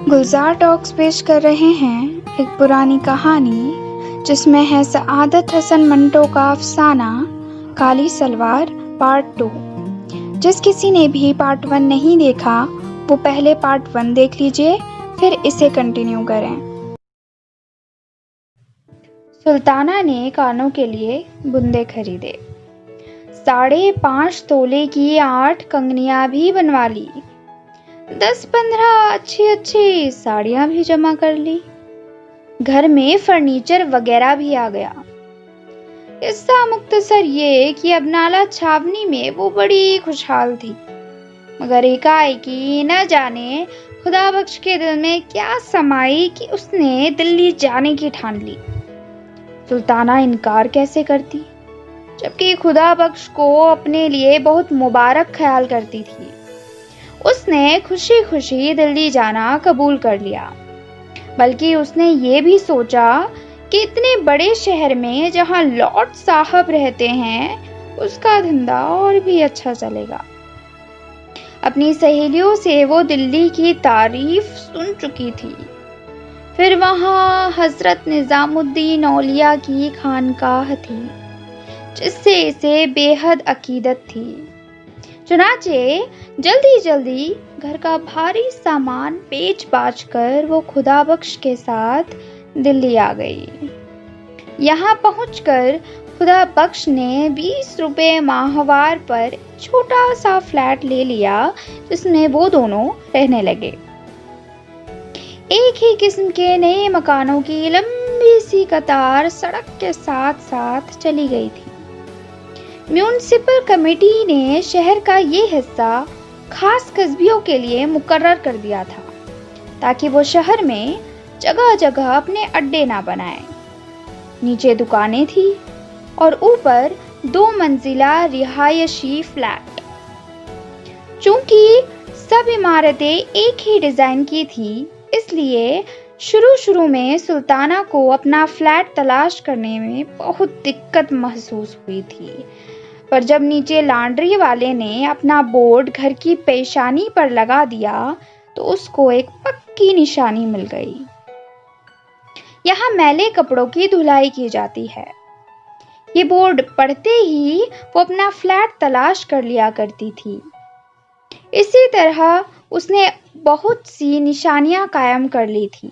गुलजार talks पेश कर रहे हैं एक पुरानी कहानी जिसमें है सआदत हसन मंटो का अफसाना काली सलवार पार्ट 2। जिस किसी ने भी पार्ट 1 नहीं देखा वो पहले पार्ट 1 देख लीजिए, फिर इसे कंटिन्यू करें। सुल्ताना ने कानों के लिए बुंदे खरीदे, 5.5 तोले की 8 कंगनियां भी बनवा ली, 10-15 अच्छी साड़ियां भी जमा कर ली। घर में फर्नीचर वगैरह भी आ गया। किस्सा मुख्तसर ये कि अब नाला छावनी में वो बड़ी खुशहाल थी, मगर एकाएकी न जाने खुदा बख्श के दिल में क्या समाई कि उसने दिल्ली जाने की ठान ली। सुल्ताना इनकार कैसे करती, जबकि खुदा बख्श को अपने लिए बहुत मुबारक ख्याल करती थी। उसने खुशी खुशी दिल्ली जाना कबूल कर लिया, बल्कि उसने ये भी सोचा कि इतने बड़े शहर में जहां लॉर्ड साहब रहते हैं उसका धंधा और भी अच्छा चलेगा। अपनी सहेलियों से वो दिल्ली की तारीफ सुन चुकी थी। फिर वहां हजरत निजामुद्दीन औलिया की खानकाह थी जिससे इसे बेहद अकीदत थी। चुनाचे जल्दी घर का भारी सामान बेच बाच कर वो खुदा बख्श के साथ दिल्ली आ गई। यहाँ पहुंचकर खुदा बख्श ने 20 रुपए माहवार पर छोटा सा फ्लैट ले लिया जिसमें वो दोनों रहने लगे। एक ही किस्म के नए मकानों की लंबी सी कतार सड़क के साथ साथ चली गई थी। म्यूनिसिपल कमेटी ने शहर का ये हिस्सा खास कस्बियों के लिए मुकर्रर कर दिया था ताकि वो शहर में जगह जगह अपने अड्डे ना बनाए। नीचे दुकानें थी और ऊपर 2 मंजिला रिहायशी फ्लैट। चूंकि सब इमारतें एक ही डिजाइन की थी, इसलिए शुरू में सुल्ताना को अपना फ्लैट तलाश करने में बहुत दिक्कत महसूस हुई थी। पर जब नीचे लॉन्ड्री वाले ने अपना बोर्ड घर की पेशानी पर लगा दिया तो उसको एक पक्की निशानी मिल गई। यहाँ मैले कपड़ों की धुलाई की जाती है। ये बोर्ड पढ़ते ही वो अपना फ्लैट तलाश कर लिया करती थी। इसी तरह उसने बहुत सी निशानियां कायम कर ली थी।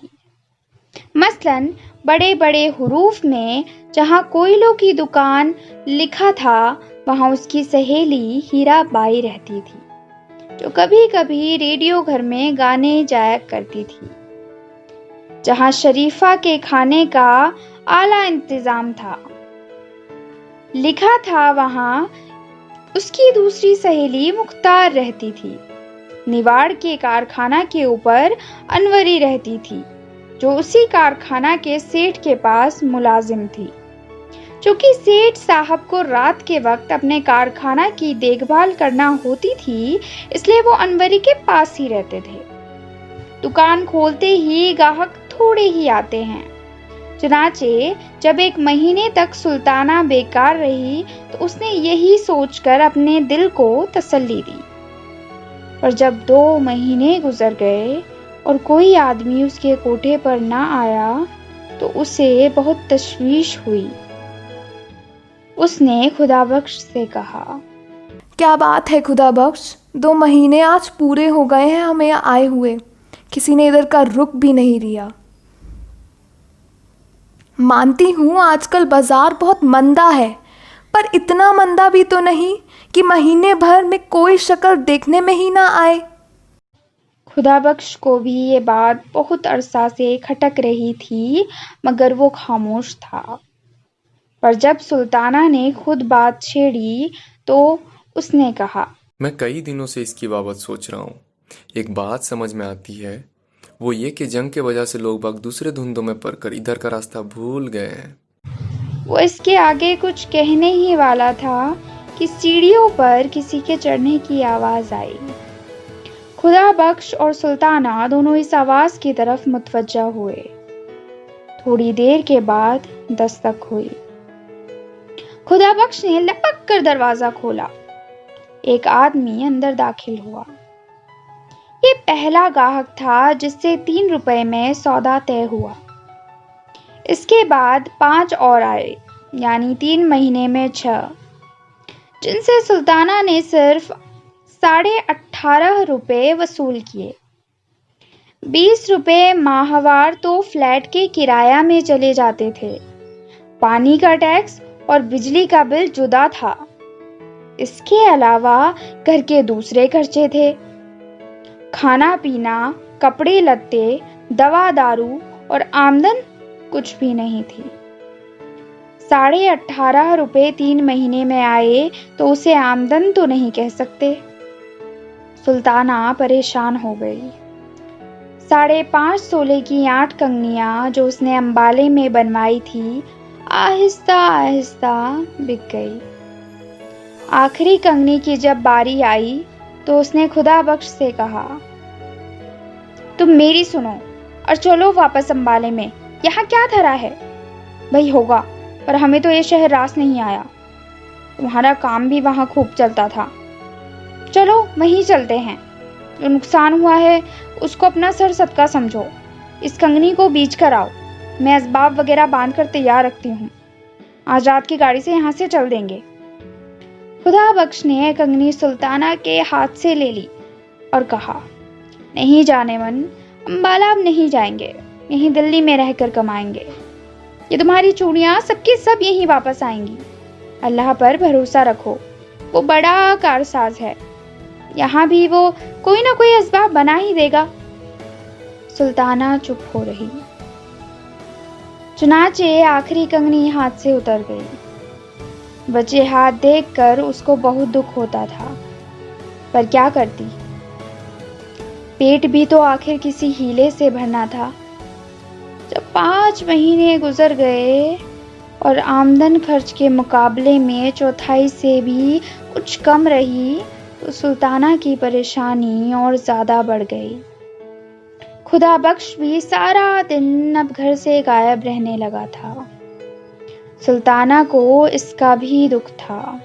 मसलन बड़े हुरूफ में जहां कोयलों की दुकान लिखा था वहां उसकी सहेली हीरा बाई रहती थी, जो कभी कभी रेडियो घर में गाने जाया करती थी। जहां शरीफा के खाने का आला इंतजाम था लिखा था, वहां उसकी दूसरी सहेली मुख्तार रहती थी। निवाड़ के कारखाना के ऊपर अनवरी रहती थी, जो उसी कारखाना के सेठ के पास मुलाजिम थी। चूंकि सेठ साहब को रात के वक्त अपने कारखाना की देखभाल करना होती थी, इसलिए वो अनवरी के पास ही रहते थे। दुकान खोलते ही ग्राहक थोड़े ही आते हैं। चुनाचे जब 1 महीने तक सुल्ताना बेकार रही तो उसने यही सोचकर अपने दिल को तसल्ली दी। पर जब 2 महीने गुजर गए और कोई आदमी उसके कोठे पर ना आया तो उसे बहुत तशवीश हुई। उसने खुदा बख्श से कहा, क्या बात है खुदा बख्श, 2 महीने आज पूरे हो गए हैं हमें आए हुए, किसी ने इधर का रुख भी नहीं लिया। मानती हूँ आजकल बाजार बहुत मंदा है, पर इतना मंदा भी तो नहीं कि महीने भर में कोई शक्ल देखने में ही ना आए। खुदा बख्श को भी ये बात बहुत अरसा से खटक रही थी, मगर वो खामोश था। पर जब सुल्ताना ने खुद बात छेड़ी तो उसने कहा, मैं कई दिनों से इसकी बाबत सोच रहा हूँ। एक बात समझ में आती है, वो ये कि जंग के वजह से लोग बाग दूसरे धुंधों में पड़कर इधर का रास्ता भूल गए हैं। वो इसके आगे कुछ कहने ही वाला था कि सीढ़ियों पर किसी के चढ़ने की आवाज आई। खुदा बख्श और सुल्ताना दोनों इस आवाज की तरफ मुतवज्जा हुए। थोड़ी देर के बाद दस्तक हुई। खुदा बख्श ने लपक कर दरवाजा खोला। एक आदमी अंदर दाखिल हुआ। ये पहला ग्राहक था जिससे 3 रुपए में सौदा तय हुआ। इसके बाद 5 और आए, यानी 3 महीने में 6, जिनसे सुल्ताना ने सिर्फ 18.5 रुपए वसूल किए। 20 रुपए माहवार तो फ्लैट के किराया में चले जाते थे। पानी का टैक्स और बिजली का बिल जुदा था। इसके अलावा घर के दूसरे खर्चे थे। खाना पीना, कपड़े लत्ते, दवा दारू और आमदन कुछ भी नहीं थी। 18.5 रुपए 3 महीने में आए तो उसे आमदन तो नहीं कह सकते। सुल्ताना परेशान हो गई। 5.5 तोले की 8 कंगनियां जो उसने अंबाले में बनवाई थी, आहिस्ता आहिस्ता बिक गई। आखिरी कंगनी की जब बारी आई तो उसने खुदा बख्श से कहा, तुम मेरी सुनो और चलो वापस अंबाले में। यहाँ क्या धरा है? भाई होगा, पर हमें तो ये शहर रास नहीं आया। तुम्हारा काम भी वहां खूब चलता था। चलो वहीं चलते हैं। जो नुकसान हुआ है उसको अपना सर सदका समझो। इस कंगनी को बीच कर आओ। मैं असबाब वगैरह बांध कर तैयार रखती हूँ। आज रात की गाड़ी से यहाँ से चल देंगे। खुदा बख्श ने कंगनी सुल्ताना के हाथ से ले ली और कहा, नहीं जाने मन, अंबाला अब नहीं जाएंगे। यहीं दिल्ली में रहकर कमाएंगे। ये तुम्हारी चूड़ियां सबकी सब यहीं वापस आएंगी। अल्लाह पर भरोसा रखो, वो बड़ा कारसाज है। यहाँ भी वो कोई ना कोई असबाब बना ही देगा। सुल्ताना चुप हो रही। चुनाचे आखिरी कंगनी हाथ से उतर गई। बचे हाथ देखकर उसको बहुत दुख होता था, पर क्या करती? पेट भी तो आखिर किसी हीले से भरना था। जब 5 महीने गुजर गए और आमदन खर्च के मुकाबले में चौथाई से भी कुछ कम रही, तो सुल्ताना की परेशानी और ज्यादा बढ़ गई। खुदा बख्श भी सारा दिन अब घर से गायब रहने लगा था। सुल्ताना को इसका भी दुख था।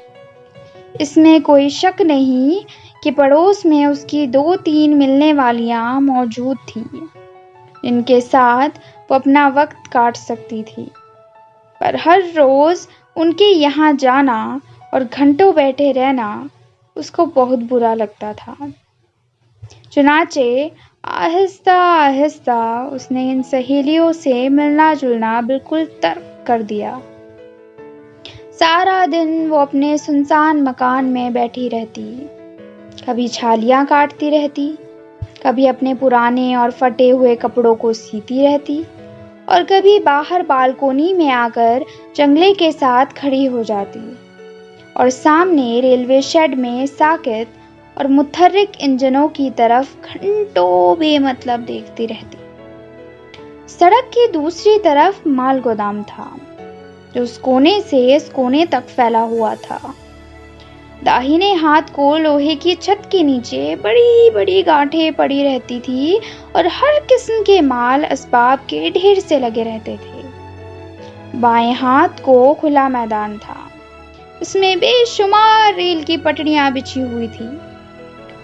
इसमें कोई शक नहीं कि पड़ोस में उसकी 2-3 मिलने वालियां मौजूद थीं, जिनके साथ वो अपना वक्त काट सकती थी। पर हर रोज उनके यहाँ जाना और घंटों बैठे रहना उसको बहुत बुरा लगता था। चुनाचे आहिस्ता आहिस्ता उसने इन सहेलियों से मिलना जुलना बिल्कुल तर्क कर दिया। सारा दिन वो अपने सुनसान मकान में बैठी रहती। कभी छालियां काटती रहती, कभी अपने पुराने और फटे हुए कपड़ों को सीती रहती, और कभी बाहर बालकोनी में आकर जंगले के साथ खड़ी हो जाती और सामने रेलवे शेड में साकित और मुतहर्रिक इंजनों की तरफ घंटों बेमतलब देखती रहती। सड़क की दूसरी तरफ माल गोदाम था, जो उस कोने से इस कोने तक फैला हुआ था। दाहिने हाथ को लोहे की छत के नीचे बड़ी बड़ी गांठें पड़ी रहती थी और हर किस्म के माल असबाब के ढेर से लगे रहते थे। बाएं हाथ को खुला मैदान था। इसमें बेशुमार रेल की पटड़ियां बिछी हुई थी।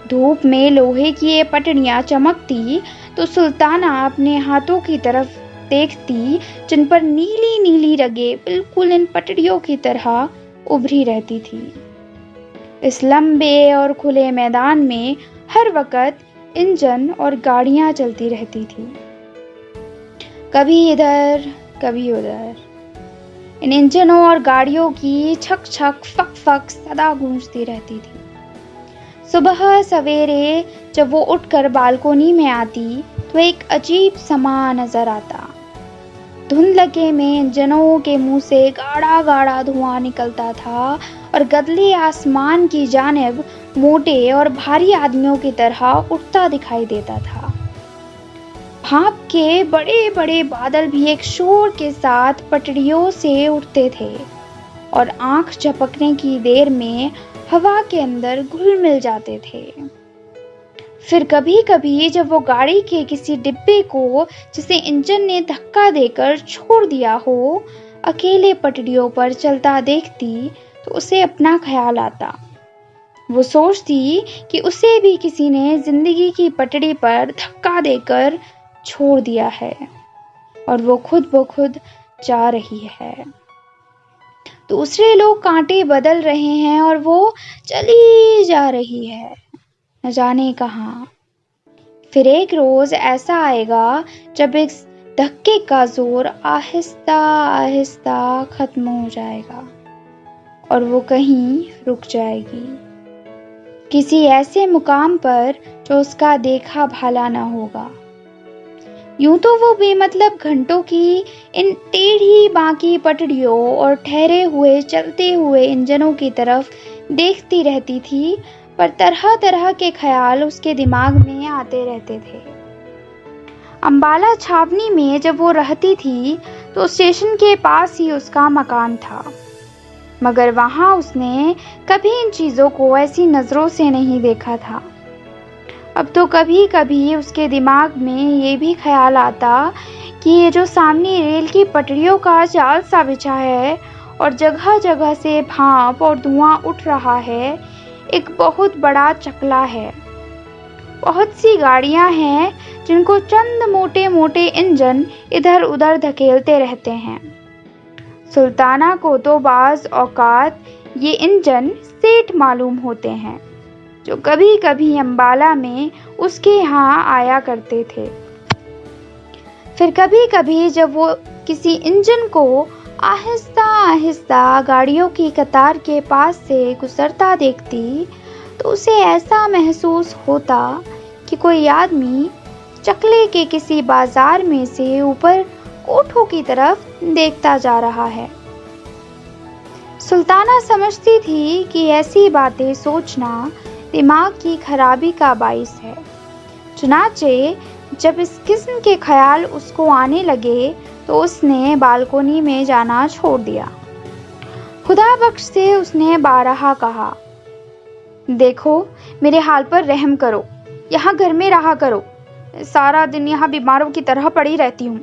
धूप में लोहे की ये पटड़ियां चमकती तो सुल्ताना अपने हाथों की तरफ देखती, जिन पर नीली नीली रगें बिल्कुल इन पटड़ियों की तरह उभरी रहती थी। इस लंबे और खुले मैदान में हर वक्त इंजन और गाड़ियां चलती रहती थी, कभी इधर कभी उधर। इन इंजनों और गाड़ियों की छक छक फक फक सदा गूंजती रहती थी। सुबह सवेरे जब वो उठकर बालकोनी में आती तो एक अजीब समा नजर आता। धुंधलके में इंजनों के मुंह से गाढ़ा गाढ़ा धुआं निकलता था और गदले आसमान की जानिब मोटे और भारी आदमियों की तरह उठता दिखाई देता था। भाप के बड़े बड़े बादल भी एक शोर के साथ पटड़ियों से उठते थे और आंख झपकने की देर में हवा के अंदर घुल मिल जाते थे। फिर कभी कभी जब वो गाड़ी के किसी डिब्बे को, जिसे इंजन ने धक्का देकर छोड़ दिया हो, अकेले पटड़ियों पर चलता देखती तो उसे अपना ख्याल आता। वो सोचती कि उसे भी किसी ने जिंदगी की पटड़ी पर धक्का देकर छोड़ दिया है और वो खुद ब खुद जा रही है। दूसरे लोग कांटे बदल रहे हैं और वो चली जा रही है, न जाने कहाँ। फिर एक रोज ऐसा आएगा जब इस धक्के का जोर आहिस्ता आहिस्ता खत्म हो जाएगा और वो कहीं रुक जाएगी, किसी ऐसे मुकाम पर जो उसका देखा भाला न होगा। यूं तो वो बेमतलब घंटों की इन टेढ़ी बांकी पटड़ियों और ठहरे हुए चलते हुए इंजनों की तरफ देखती रहती थी, पर तरह तरह के ख्याल उसके दिमाग में आते रहते थे। अंबाला छावनी में जब वो रहती थी तो स्टेशन के पास ही उसका मकान था, मगर वहां उसने कभी इन चीजों को ऐसी नजरों से नहीं देखा था। अब तो कभी कभी उसके दिमाग में ये भी ख्याल आता कि ये जो सामने रेल की पटरियों का जाल सा बिछा है और जगह जगह से भाप और धुआं उठ रहा है, एक बहुत बड़ा चकला है। बहुत सी गाड़ियां हैं जिनको चंद मोटे मोटे इंजन इधर उधर धकेलते रहते हैं। सुल्ताना को तो बाज औकात ये इंजन सेठ मालूम होते हैं, जो कभी कभी अंबाला में उसके यहाँ आया करते थे। फिर कभी कभी जब वो किसी इंजन को आहिस्ता आहिस्ता गाड़ियों की कतार के पास से गुजरता देखती तो उसे ऐसा महसूस होता कि कोई आदमी चकले के किसी बाजार में से ऊपर कोठों की तरफ देखता जा रहा है। सुल्ताना समझती थी कि ऐसी बातें सोचना दिमाग की खराबी का बाइस है। चुनाचे जब इस किस्म के ख्याल उसको आने लगे तो उसने बालकोनी में जाना छोड़ दिया। खुदा बख्श से उसने बारहा कहा, देखो मेरे हाल पर रहम करो, यहाँ घर में रहा करो, सारा दिन यहाँ बीमारों की तरह पड़ी रहती हूँ।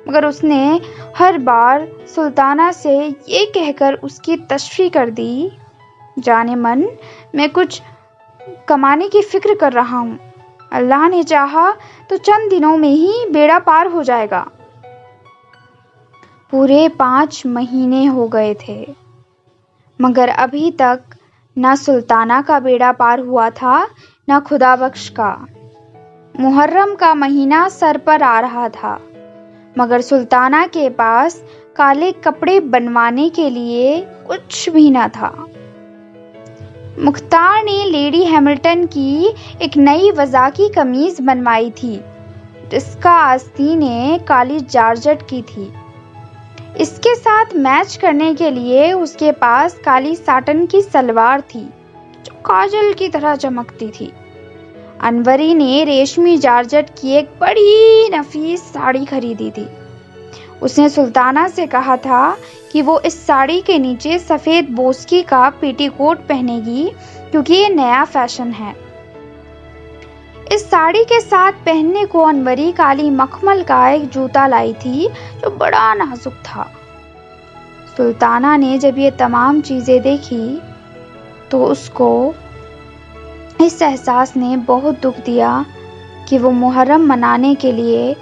मगर उसने हर बार सुल्ताना से ये कहकर उसकी तशफी कर दी, जाने मन मैं कुछ कमाने की फिक्र कर रहा हूँ, अल्लाह ने चाहा तो चंद दिनों में ही बेड़ा पार हो जाएगा। पूरे 5 महीने हो गए थे, मगर अभी तक न सुल्ताना का बेड़ा पार हुआ था न खुदा बख्श का। मुहर्रम का महीना सर पर आ रहा था, मगर सुल्ताना के पास काले कपड़े बनवाने के लिए कुछ भी न था। मुख्तार ने लेडी हैमिल्टन की एक नई वज़ाकी कमीज बनवाई थी, जिसका आस्तीने काली जारजट की थी। इसके साथ मैच करने के लिए उसके पास काली साटन की सलवार थी, जो काजल की तरह चमकती थी। अनवरी ने रेशमी जारजट की एक बड़ी नफीस साड़ी खरीदी थी। उसने सुल्ताना से कहा था कि वो इस साड़ी के नीचे सफ़ेद बोस्की का पेटीकोट पहनेगी, क्योंकि ये नया फैशन है। इस साड़ी के साथ पहनने को अनवरी काली मखमल का एक जूता लाई थी, जो बड़ा नाजुक था। सुल्ताना ने जब ये तमाम चीज़ें देखी तो उसको इस एहसास ने बहुत दुख दिया कि वो मुहर्रम मनाने के लिए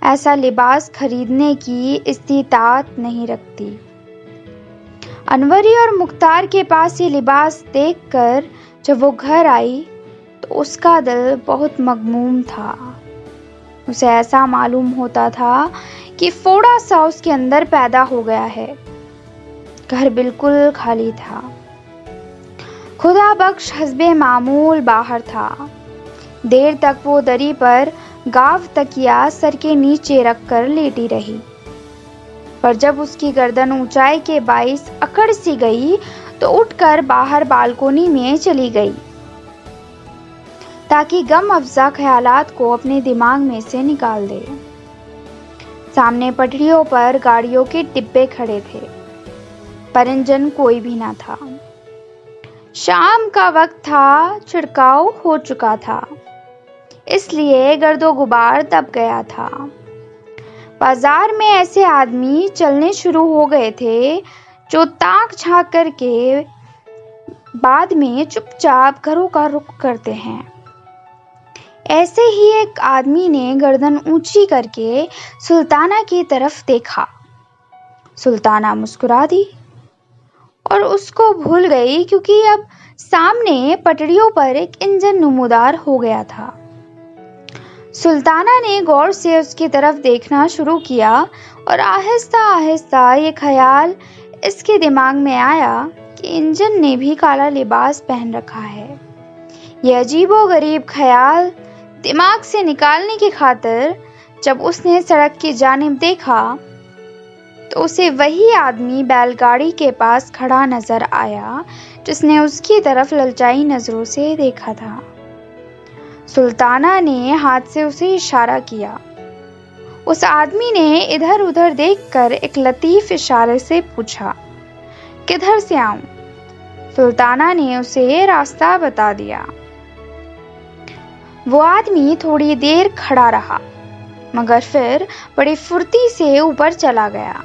ऐसा लिबास खरीदने की इस्तीताअत नहीं रखती। अनवरी और मुख्तार के पास ये लिबास देखकर जब वो घर आई तो उसका दिल बहुत मगमूम था। उसे ऐसा मालूम होता था कि फोड़ा सा उसके अंदर पैदा हो गया है। घर बिल्कुल खाली था। खुदा बख्श हस्बे मामूल बाहर था। देर तक वो दरी पर गाव तकिया सर के नीचे रखकर लेटी रही, पर जब उसकी गर्दन ऊंचाई के बाइस अकड़ सी गई तो उठकर बाहर बालकोनी में चली गई, ताकि गम अफजा ख्यालात को अपने दिमाग में से निकाल दे। सामने पटरियों पर गाड़ियों के डिब्बे खड़े थे, पर इंजन कोई भी ना था। शाम का वक्त था, छिड़काव हो चुका था, इसलिए गर्दो गुबार दब गया था। बाजार में ऐसे आदमी चलने शुरू हो गए थे जो ताक झांक करके बाद में चुपचाप घरों का रुख करते हैं। ऐसे ही एक आदमी ने गर्दन ऊंची करके सुल्ताना की तरफ देखा। सुल्ताना मुस्कुरा दी और उसको भूल गई, क्योंकि अब सामने पटरियों पर एक इंजन नमूदार हो गया था। सुल्ताना ने गौर से उसकी तरफ देखना शुरू किया और आहिस्ता आहिस्ता ये ख्याल इसके दिमाग में आया कि इंजन ने भी काला लिबास पहन रखा है। यह अजीबोगरीब ख्याल दिमाग से निकालने की खातिर जब उसने सड़क की जानिब देखा तो उसे वही आदमी बैलगाड़ी के पास खड़ा नजर आया जिसने उसकी तरफ ललचाई नजरों से देखा था। सुल्ताना ने हाथ से उसे इशारा किया। उस आदमी ने इधर उधर देखकर एक लतीफ इशारे से पूछा, किधर से आऊं? सुल्ताना ने उसे रास्ता बता दिया। वो आदमी थोड़ी देर खड़ा रहा, मगर फिर बड़ी फुर्ती से ऊपर चला गया।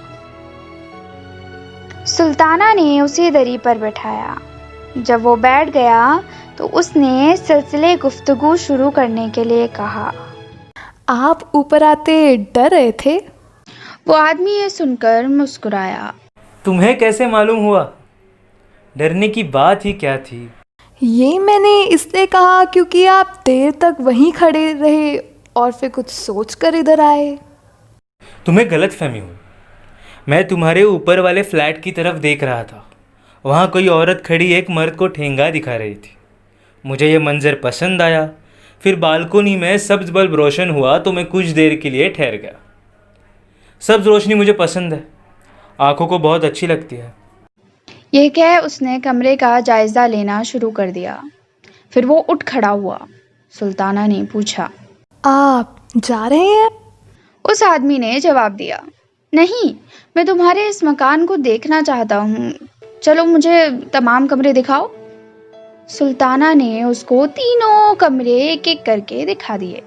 सुल्ताना ने उसे दरी पर बैठाया। जब वो बैठ गया तो उसने सिलसिले गुफ्तगू शुरू करने के लिए कहा, आप ऊपर आते डर रहे थे? वो आदमी ये सुनकर मुस्कुराया। तुम्हें कैसे मालूम हुआ? डरने की बात ही क्या थी? ये मैंने इसलिए कहा क्योंकि आप देर तक वहीं खड़े रहे और फिर कुछ सोच कर इधर आए। तुम्हें गलतफहमी हुई। मैं तुम्हारे ऊपर वाले फ्लैट की तरफ देख रहा था। वहाँ कोई औरत खड़ी एक मर्द को ठेंगा दिखा रही थी। मुझे ये मंजर पसंद आया। फिर बालकोनी में सब्ज बल्ब रोशन हुआ तो मैं कुछ देर के लिए ठहर गया। सब्ज रोशनी मुझे पसंद है, आंखों को बहुत अच्छी लगती है। यह कह उसने कमरे का जायजा लेना शुरू कर दिया। फिर वो उठ खड़ा हुआ। सुल्ताना ने पूछा, आप जा रहे हैं? उस आदमी ने जवाब दिया, नहीं, मैं तुम्हारे इस मकान को देखना चाहता हूँ। चलो मुझे तमाम कमरे दिखाओ। सुल्ताना ने उसको तीनों कमरे एक एक करके दिखा दिए।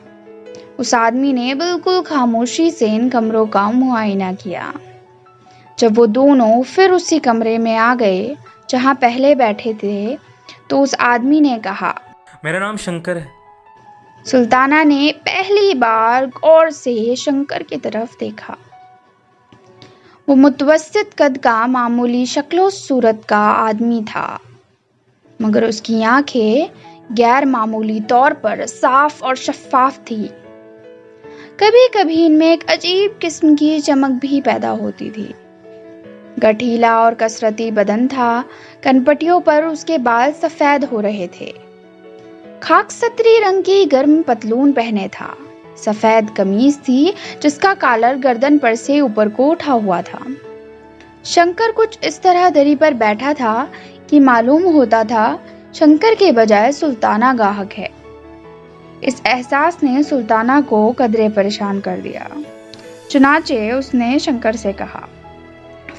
उस आदमी ने बिल्कुल खामोशी से इन कमरों का मुआयना किया। जब वो दोनों फिर उसी कमरे में आ गए जहां पहले बैठे थे तो उस आदमी ने कहा, मेरा नाम शंकर है। सुल्ताना ने पहली बार गौर से शंकर की तरफ देखा। वो मुतवस्सित कद का मामूली शक्लो सूरत का आदमी था, मगर उसकी आंखें गैर मामूली तौर पर साफ और शफाफ थी। कभी कभी इनमें एक अजीब किस्म की चमक भी पैदा होती थी। गठीला और कसरती बदन था। कनपटियों पर उसके बाल सफेद हो रहे थे। खाकसतरी रंग की गर्म पतलून पहने था। सफेद कमीज थी जिसका कॉलर गर्दन पर से ऊपर को उठा हुआ था। शंकर कुछ इस तरह दरी पर बैठा था कि मालूम होता था शंकर के बजाय सुल्ताना गाहक है। इस एहसास ने सुल्ताना को कदरे परेशान कर दिया। चुनाचे उसने शंकर से कहा,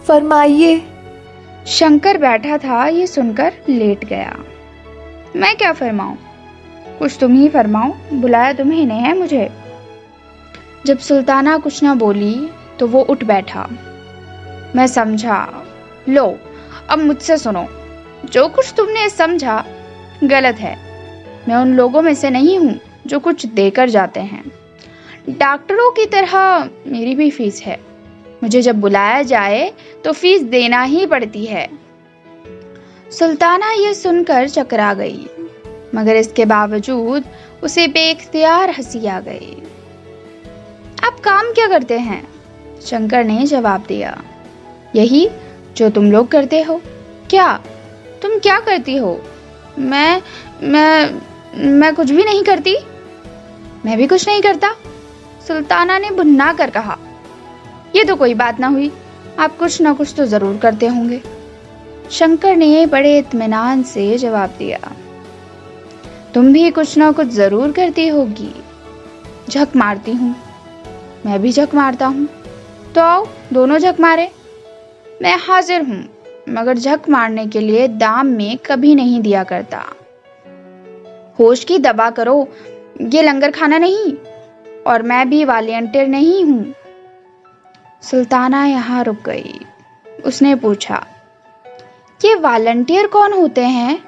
फरमाइए। शंकर बैठा था, ये सुनकर लेट गया। मैं क्या फरमाऊं? कुछ तुम ही फरमाओ, बुलाया तुम्ही ने है मुझे। जब सुल्ताना कुछ न बोली तो वो उठ बैठा। मैं समझा। लो, अब मुझसे सुनो। जो कुछ तुमने समझा गलत है। मैं उन लोगों में से नहीं हूं जो कुछ देकर जाते हैं। डॉक्टरों की तरह मेरी भी फीस है। मुझे जब बुलाया जाए तो फीस देना ही पड़ती है। सुल्ताना ये सुनकर चकरा गई, मगर इसके बावजूद उसे बेख्तियार हंसी आ गई। आप काम क्या करते हैं? शंकर ने जवाब दिया, यही जो तुम लोग करते हो। क्या? तुम क्या करती हो? मैं कुछ भी नहीं करती। मैं भी कुछ नहीं करता। सुल्ताना ने भुन्ना कर कहा, ये तो कोई बात ना हुई। आप कुछ ना कुछ तो जरूर करते होंगे। शंकर ने बड़े इत्मीनान से जवाब दिया, तुम भी कुछ ना कुछ जरूर करती होगी। झक मारती हूँ। मैं भी झक मारता हूँ। तो आओ दोनों झक मारे। मैं हाजिर हूँ, मगर झक मारने के लिए दाम में कभी नहीं दिया करता। होश की दबा करो, ये लंगर खाना नहीं, और मैं भी वॉलंटियर नहीं हूँ। सुल्ताना यहाँ रुक गई। उसने पूछा, ये वॉलंटियर कौन होते हैं?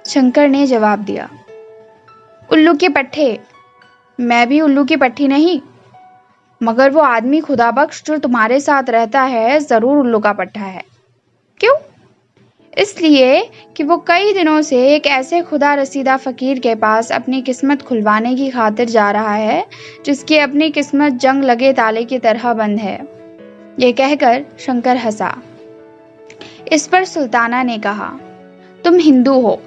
शंकर ने जवाब दिया, उल्लू के पट्टे। मैं भी उल्लू की पट्टी नहीं, मगर वो आदमी खुदाबख्श जो तुम्हारे साथ रहता है जरूर उल्लू का पट्टा है। क्यों? इसलिए कि वो कई दिनों से एक ऐसे खुदा रसीदा फकीर के पास अपनी किस्मत खुलवाने की खातिर जा रहा है जिसकी अपनी किस्मत जंग लगे ताले की तरह बंद है। ये कहकर शंकर हंसा। इस पर सुल्ताना ने कहा, तुम हिंदू हो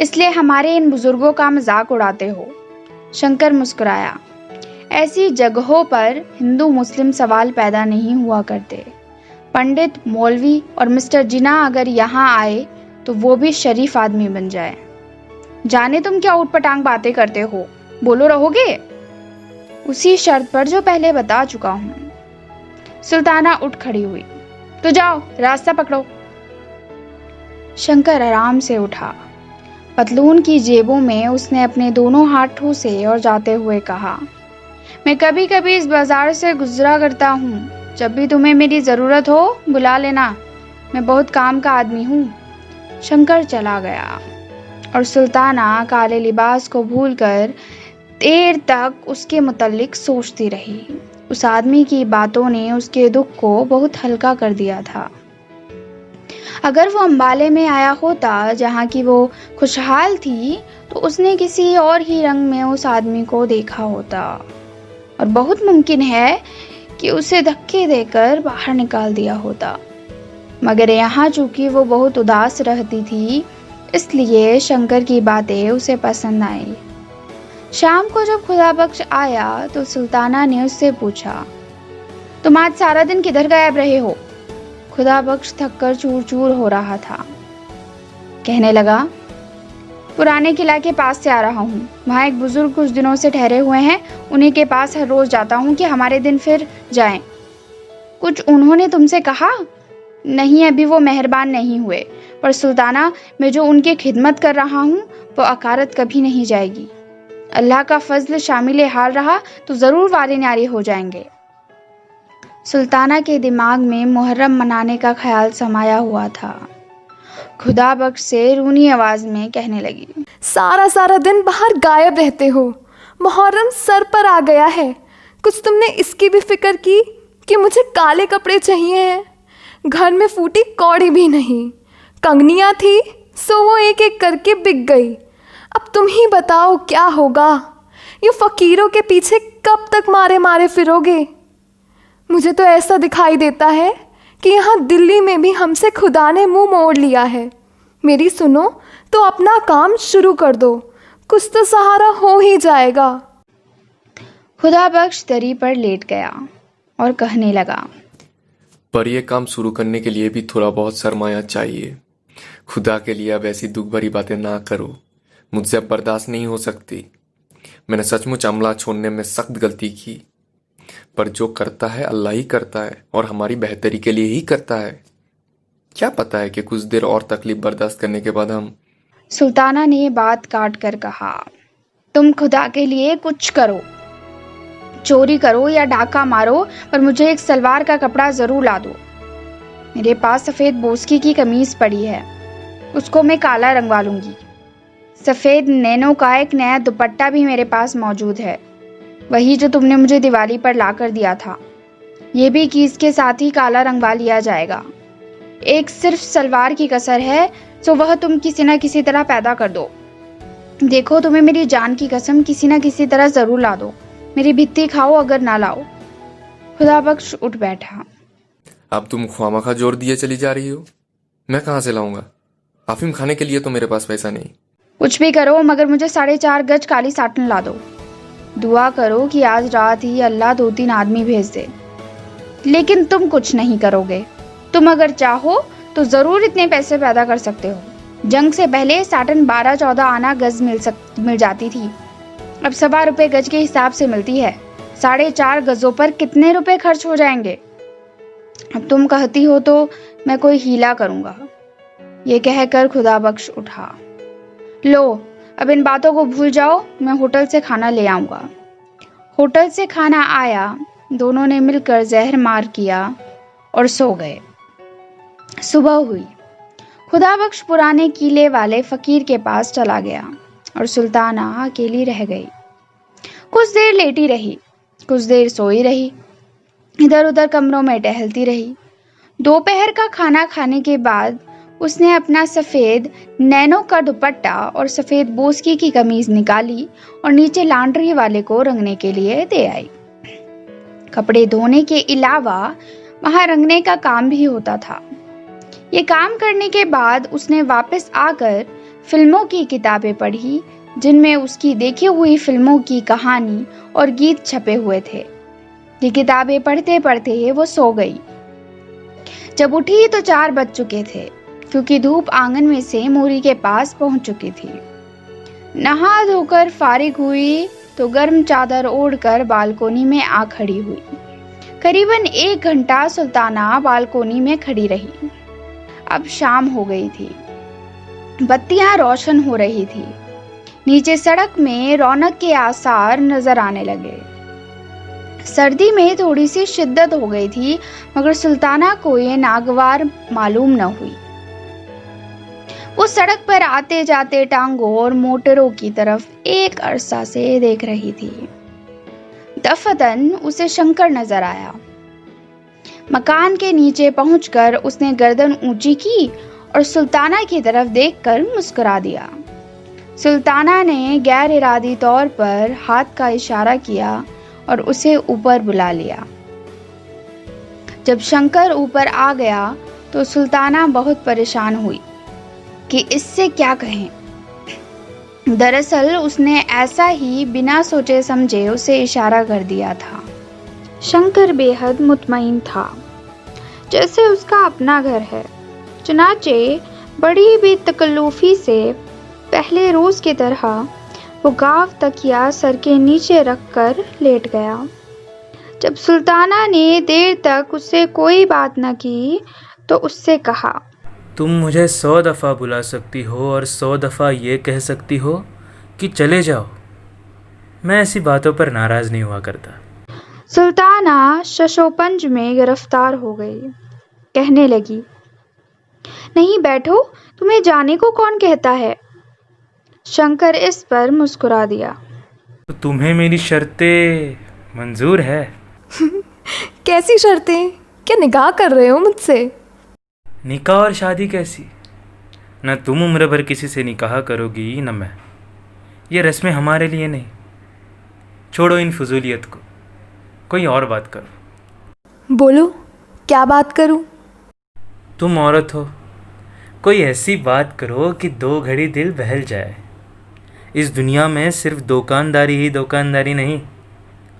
इसलिए हमारे इन बुजुर्गों का मजाक उड़ाते हो। शंकर मुस्कुराया। ऐसी जगहों पर हिंदू मुस्लिम सवाल पैदा नहीं हुआ करते। पंडित, मौलवी और मिस्टर जिना अगर यहाँ आए तो वो भी शरीफ आदमी बन जाए। जाने तुम क्या उटपटांग बातें करते हो, बोलो रहोगे? उसी शर्त पर जो पहले बता चुका हूँ। सुल्ताना उठ खड़ी हुई। तो जाओ, रास्ता पकड़ो। शंकर आराम से उठा। पतलून की जेबों में उसने अपने दोनों हाथ ठूसे और जाते हुए कहा, मैं कभी कभी इस बाजार से गुजरा करता हूँ। जब भी तुम्हें मेरी जरूरत हो बुला लेना, मैं बहुत काम का आदमी हूँ। शंकर चला गया और सुल्ताना काले लिबास को भूलकर देर तक उसके मुतल्लिक सोचती रही। उस आदमी की बातों ने उसके दुख को बहुत हल्का कर दिया था। अगर वो अंबाले में आया होता जहाँ की वो खुशहाल थी तो उसने किसी और ही रंग में उस आदमी को देखा होता और बहुत मुमकिन है कि उसे धक्के देकर बाहर निकाल दिया होता। मगर यहाँ चूंकि वो बहुत उदास रहती थी इसलिए शंकर की बातें उसे पसंद आई। शाम को जब खुदाबख्श आया तो सुल्ताना ने उससे पूछा, तुम आज सारा दिन किधर गायब रहे हो? खुदाबख्श थककर चूर चूर हो रहा था। कहने लगा, पुराने किला के पास से आ रहा हूँ। वहाँ एक बुजुर्ग कुछ दिनों से ठहरे हुए हैं, उन्हीं के पास हर रोज जाता हूँ कि हमारे दिन फिर जाएं। कुछ उन्होंने तुमसे कहा? नहीं, अभी वो मेहरबान नहीं हुए, पर सुल्ताना मैं जो उनकी खिदमत कर रहा हूँ वो अकारत कभी नहीं जाएगी। अल्लाह का फजल शामिल हाल रहा तो जरूर वारे न्यारे हो जाएंगे। सुल्ताना के दिमाग में मुहर्रम मनाने का ख्याल समाया हुआ था। खुदाबख्श से रूनी आवाज में कहने लगी, सारा दिन बाहर गायब रहते हो। मुहर्रम सर पर आ गया है, कुछ तुमने इसकी भी फिक्र की कि मुझे काले कपड़े चाहिए हैं? घर में फूटी कौड़ी भी नहीं, कंगनियाँ थी सो वो एक एक करके बिक गई। अब तुम ही बताओ क्या होगा? ये फ़कीरों के पीछे कब तक मारे मारे फिरोगे? मुझे तो ऐसा दिखाई देता है कि यहाँ दिल्ली में भी हमसे खुदा ने मुंह मोड़ लिया है। मेरी सुनो तो अपना काम शुरू कर दो, कुछ तो सहारा हो ही जाएगा। खुदाबख्श दरी पर लेट गया और कहने लगा, पर यह काम शुरू करने के लिए भी थोड़ा बहुत सरमाया चाहिए। खुदा के लिए अब ऐसी दुख भरी बातें ना करो, मुझसे अब बर्दाश्त नहीं हो सकती। मैंने सचमुच अमला छोड़ने में सख्त गलती की, पर जो करता है अल्लाह ही करता है और हमारी बेहतरी के लिए ही करता है। क्या पता है कि कुछ देर और तकलीफ बर्दाश्त करने के बाद हम। सुल्ताना ने बात काट कर कहा, तुम खुदा के लिए कुछ करो, चोरी करो या डाका मारो, पर मुझे एक सलवार का कपड़ा जरूर ला दो। मेरे पास सफेद बोस्की की कमीज पड़ी है, उसको मैं काला रंगवा लूंगी। सफेद नैनो का एक नया दुपट्टा भी मेरे पास मौजूद है, वही जो तुमने मुझे दिवाली पर ला कर दिया था। ये भी कि इसके साथ ही काला रंगवा लिया जाएगा। एक सिर्फ सलवार की कसर है, तो वह तुम किसी न किसी तरह पैदा कर दो। देखो, तुम्हें मेरी जान की कसम किसी न किसी तरह जरूर ला दो। मेरी भित्ती खाओ अगर ना लाओ। खुदाबख्श उठ बैठा। अब तुम ख्वामखा जोर दिए चली जा रही हो, मैं कहाँ से लाऊंगा? अफीम खाने के लिए तो मेरे पास पैसा नहीं। कुछ भी करो, मगर मुझे 4.5 गज काली साटन ला दो। दुआ करो कि आज रात ही अल्लाह 2-3 आदमी भेज दे। लेकिन तुम कुछ नहीं करोगे। तुम अगर चाहो तो जरूर इतने पैसे पैदा कर सकते हो। जंग से पहले साटन 12-14 आना गज मिल जाती थी, अब 1.25 रुपए गज के हिसाब से मिलती है। 4.5 गजों पर कितने रुपए खर्च हो जाएंगे? अब तुम कहती हो तो मैं कोई हीला करूंगा। ये कहकर खुदाबख्श उठा। लो, अब इन बातों को भूल जाओ, मैं होटल से खाना ले आऊंगा। होटल से खाना आया, दोनों ने मिलकर जहर मार किया और सो गए। सुबह हुई। खुदाबख्श पुराने किले वाले फकीर के पास चला गया और सुल्ताना अकेली रह गई। कुछ देर लेटी रही, कुछ देर सोई रही, इधर उधर कमरों में टहलती रही। दोपहर का खाना खाने के बाद उसने अपना सफ़ेद नैनो का दुपट्टा और सफ़ेद बोस्की की कमीज निकाली और नीचे लॉन्ड्री वाले को रंगने के लिए दे आई। कपड़े धोने के अलावा वहां रंगने का काम भी होता था। ये काम करने के बाद उसने वापस आकर फिल्मों की किताबें पढ़ी, जिनमें उसकी देखी हुई फिल्मों की कहानी और गीत छपे हुए थे। ये किताबें पढ़ते पढ़ते वो सो गई। जब उठी तो 4 बज चुके थे, क्योंकि धूप आंगन में से मोरी के पास पहुंच चुकी थी। नहा धोकर फारिग हुई तो गर्म चादर ओढ़कर बालकोनी में आ खड़ी हुई। करीबन 1 घंटा सुल्ताना बालकोनी में खड़ी रही। अब शाम हो गई थी, बत्तियां रोशन हो रही थी। नीचे सड़क में रौनक के आसार नजर आने लगे। सर्दी में थोड़ी सी शिद्दत हो गई थी, मगर सुल्ताना को ये नागवार मालूम न हुई। वो सड़क पर आते जाते टांगों और मोटरों की तरफ एक अरसा से देख रही थी। दफतन उसे शंकर नजर आया। मकान के नीचे पहुंचकर उसने गर्दन ऊंची की और सुल्ताना की तरफ देखकर मुस्कुरा दिया। सुल्ताना ने गैर इरादी तौर पर हाथ का इशारा किया और उसे ऊपर बुला लिया। जब शंकर ऊपर आ गया तो सुल्ताना बहुत परेशान हुई कि इससे क्या कहें। दरअसल उसने ऐसा ही बिना सोचे समझे उसे इशारा कर दिया था। शंकर बेहद मुतमईन था, जैसे उसका अपना घर है। चुनाचे बड़ी बेतकल्लुफी से पहले रोज की तरह वो गाव तकिया सर के नीचे रखकर लेट गया। जब सुल्ताना ने देर तक उससे कोई बात न की तो उससे कहा, तुम मुझे 100 दफ़ा बुला सकती हो और 100 दफ़ा ये कह सकती हो कि चले जाओ। मैं ऐसी बातों पर नाराज़ नहीं हुआ करता। सुल्ताना शशोपंज में गिरफ्तार हो गई। कहने लगी, नहीं बैठो, तुम्हें जाने को कौन कहता है। शंकर इस पर मुस्कुरा दिया। तो तुम्हें मेरी शर्तें मंजूर है? कैसी शर्तें? क्या निकाह कर रहे हो मुझसे? निकाह और शादी कैसी? न तुम उम्र भर किसी से निकाह करोगी न मैं। ये रस्में हमारे लिए नहीं। छोड़ो इन फजूलियत को, कोई और बात करो। बोलो, क्या बात करूं? तुम औरत हो, कोई ऐसी बात करो कि 2 घड़ी दिल बहल जाए। इस दुनिया में सिर्फ दुकानदारी ही दुकानदारी नहीं,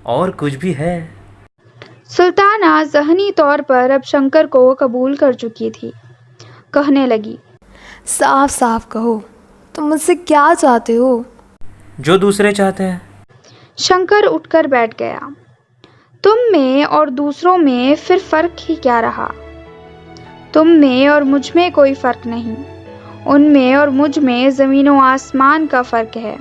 और कुछ भी है। सुल्ताना ज़हनी तौर पर अब शंकर को कबूल कर चुकी थी। कहने लगी, साफ साफ कहो, तुम मुझसे क्या चाहते हो? जो दूसरे चाहते हैं। शंकर उठकर बैठ गया। तुम में और दूसरों में फिर फर्क ही क्या रहा? तुम में और मुझ में कोई फर्क नहीं। उनमें और मुझ में ज़मीन व आसमान का फर्क है।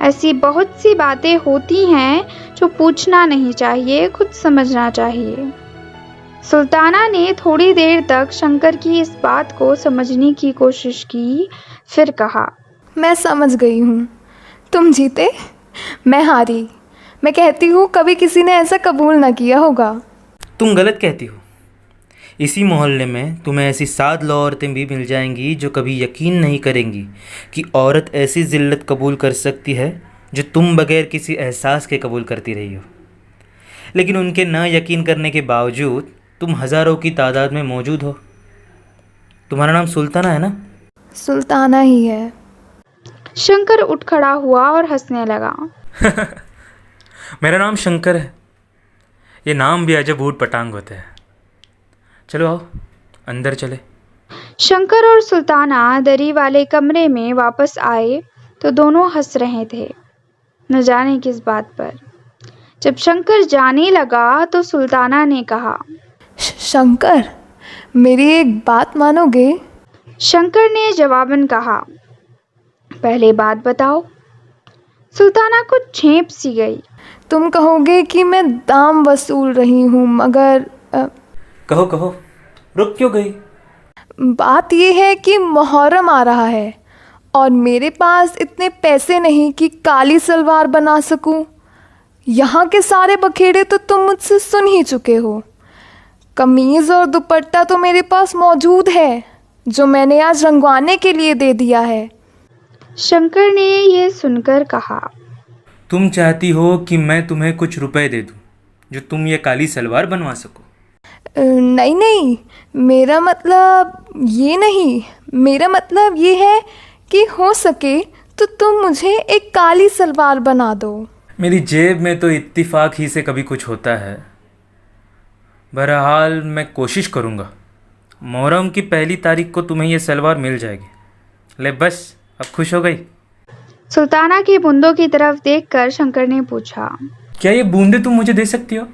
ऐसी बहुत सी बातें होती हैं जो पूछना नहीं चाहिए, खुद समझना चाहिए। सुल्ताना ने थोड़ी देर तक शंकर की इस बात को समझने की कोशिश की, फिर कहा, मैं समझ गई हूँ। तुम जीते, मैं हारी। मैं कहती हूँ कभी किसी ने ऐसा कबूल ना किया होगा। तुम गलत कहती हो। इसी मोहल्ले में तुम्हें ऐसी 7 लौ औरतें भी मिल जाएंगी जो कभी यकीन नहीं करेंगी कि औरत ऐसी जिल्लत कबूल कर सकती है जो तुम बगैर किसी एहसास के कबूल करती रही हो। लेकिन उनके न यकीन करने के बावजूद तुम हज़ारों की तादाद में मौजूद हो। तुम्हारा नाम सुल्ताना है ना? सुल्ताना ही है। शंकर उठ खड़ा हुआ और हंसने लगा। मेरा नाम शंकर है। ये नाम भी अजब ऊट पटांग होते हैं। चलो आओ, अंदर चले। शंकर और सुल्ताना दरी वाले कमरे में वापस आए तो दोनों हंस रहे थे, न जाने किस बात पर। जब शंकर जाने लगा तो सुल्ताना ने कहा, शंकर, मेरी एक बात मानोगे? शंकर ने जवाबन कहा, पहले बात बताओ। सुल्ताना कुछ झेंप सी गई। तुम कहोगे कि मैं दाम वसूल रही हूँ, मगर कहो कहो, रुक क्यों गई? बात यह है कि मुहर्रम आ रहा है और मेरे पास इतने पैसे नहीं कि काली सलवार बना सकूं। यहाँ के सारे बखेड़े तो तुम मुझसे सुन ही चुके हो। कमीज़ और दुपट्टा तो मेरे पास मौजूद है, जो मैंने आज रंगवाने के लिए दे दिया है। शंकर ने यह सुनकर कहा, तुम चाहती हो कि मैं तुम्हें कुछ रुपए दे दूं, जो तुम ये काली सलवार बनवा सको? नहीं नहीं, मेरा मतलब ये नहीं। मेरा मतलब ये है कि हो सके तो तुम मुझे एक काली सलवार बना दो। मेरी जेब में तो इत्तिफाक ही से कभी कुछ होता है। बहरहाल मैं कोशिश करूँगा। मुहर्रम की 1 तारीख को तुम्हें ये सलवार मिल जाएगी। ले बस, अब खुश हो गई? सुल्ताना की बूंदों की तरफ देखकर शंकर ने पूछा, क्या ये बूंदे तुम मुझे दे सकती हो?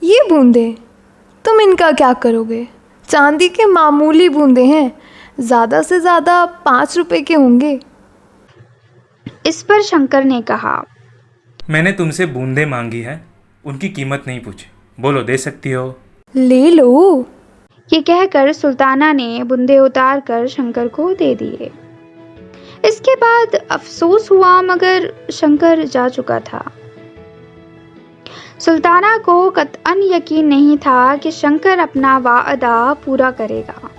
ये बूंदे? तुम इनका क्या करोगे? चांदी के मामूली बूंदे हैं, ज़्यादा से ज़्यादा 5 रुपए के होंगे। इस पर शंकर ने कहा, मैंने तुमसे बूंदे मांगी है, उनकी कीमत नहीं पूछी। बोलो, दे सकती हो? ले लो। ये कहकर सुल्ताना ने बूंदे उतार कर शंकर को दे दिए। इसके बाद अफसोस हुआ, मगर शंकर जा चुका था। सुल्ताना को कतअन यकीन नहीं था कि शंकर अपना वाअदा पूरा करेगा।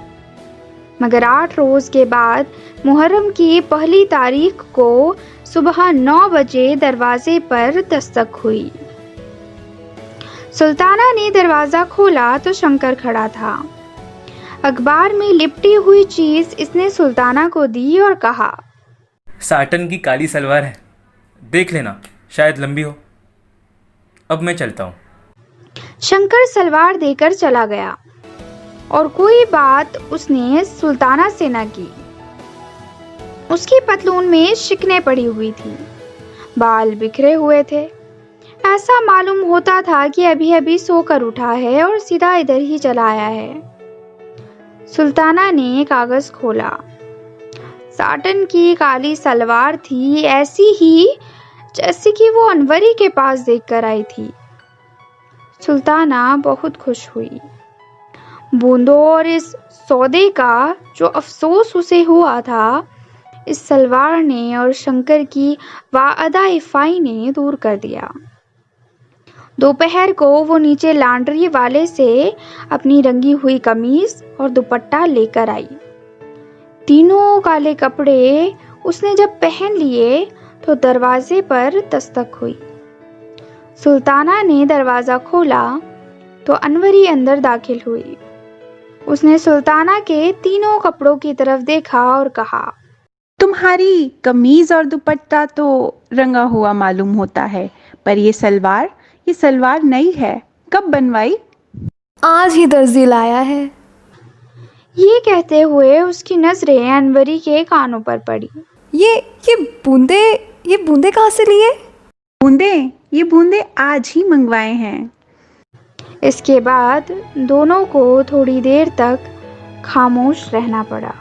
मगर 8 रोज के बाद मुहर्रम की 1 तारीख को सुबह 9 बजे दरवाजे पर दस्तक हुई। सुल्ताना ने दरवाजा खोला तो शंकर खड़ा था। अखबार में लिपटी हुई चीज इसने सुल्ताना को दी और कहा, साटन की काली सलवार है, देख लेना, शायद लंबी हो। अब मैं चलता हूँ। शंकर सलवार देकर चला गया और कोई बात उसने सुल्ताना से न की। उसकी पतलून में शिकने पड़ी हुई थी, बाल बिखरे हुए थे। ऐसा मालूम होता था कि अभी अभी सोकर उठा है और सीधा इधर ही चला आया है। सुल्ताना ने कागज खोला। साटन की काली सलवार थी, ऐसी ही जैसी कि वो अनवरी के पास देखकर आई थी। सुल्ताना बहुत खुश हुई। बूंदों और इस सौदे का जो अफसोस उसे हुआ था, इस सलवार ने और शंकर की वाअदा इफ़ाई ने दूर कर दिया। दोपहर को वो नीचे लॉन्ड्री वाले से अपनी रंगी हुई कमीज और दुपट्टा लेकर आई। तीनों काले कपड़े उसने जब पहन लिए तो दरवाजे पर दस्तक हुई। सुल्ताना ने दरवाजा खोला तो अनवरी अंदर दाखिल हुई। उसने सुल्ताना के तीनों कपड़ों की तरफ देखा और कहा, तुम्हारी कमीज और दुपट्टा तो रंगा हुआ मालूम होता है, पर ये सलवार नई है, कब बनवाई? आज ही दर्जी लाया है। ये कहते हुए उसकी नजरें अनवरी के कानों पर पड़ी। ये बूंदे कहाँ से लिए? ये बूंदे आज ही मंगवाए हैं। इसके बाद दोनों को थोड़ी देर तक खामोश रहना पड़ा।